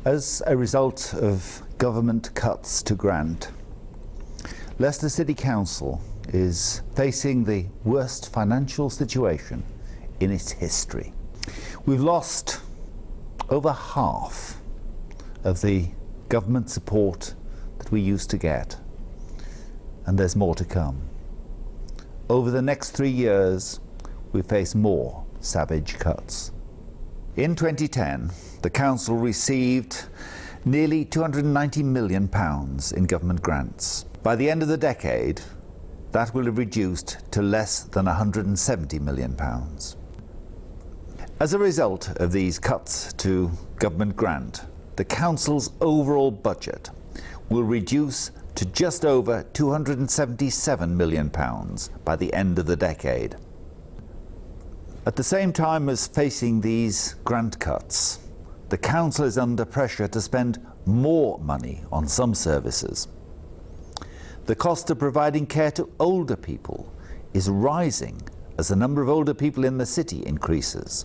As a result of government cuts to grant, Leicester City Council is facing the worst financial situation in its history. We've lost over half of the government support that we used to get, and there's more to come. Over the next 3 years, we face more savage cuts. In 2010, the Council received nearly £290 million in government grants. By the end of the decade, that will have reduced to less than £170 million. As a result of these cuts to government grant, the Council's overall budget will reduce to just over £277 million by the end of the decade. At the same time as facing these grant cuts, the Council is under pressure to spend more money on some services. The cost of providing care to older people is rising as the number of older people in the city increases.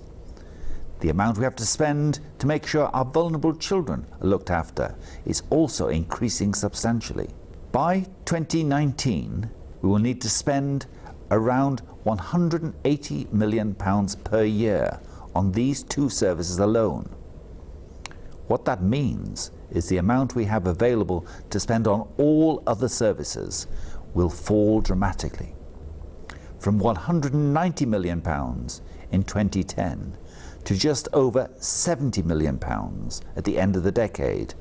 The amount we have to spend to make sure our vulnerable children are looked after is also increasing substantially. By 2019, we will need to spend around £180 million per year on these two services alone. What that means is the amount we have available to spend on all other services will fall dramatically. From £190 million in 2010 to just over £70 million at the end of the decade.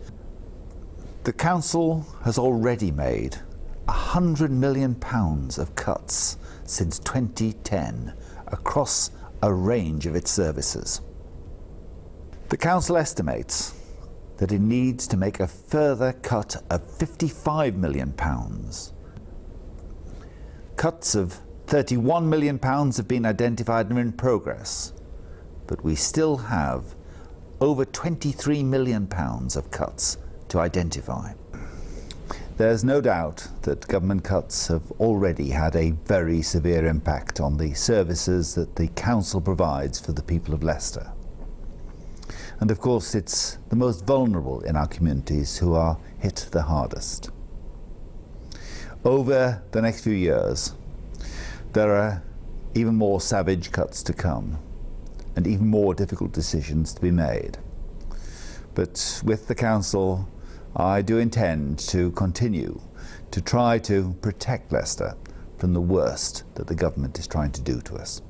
The Council has already made £100 million of cuts since 2010 across a range of its services. The Council estimates that it needs to make a further cut of £55 million. Cuts of £31 million have been identified and are in progress, but we still have over £23 million of cuts to identify. There's no doubt that government cuts have already had a very severe impact on the services that the Council provides for the people of Leicester. And of course, it's the most vulnerable in our communities who are hit the hardest. Over the next few years, there are even more savage cuts to come and even more difficult decisions to be made. But with the Council, I do intend to continue to try to protect Leicester from the worst that the government is trying to do to us.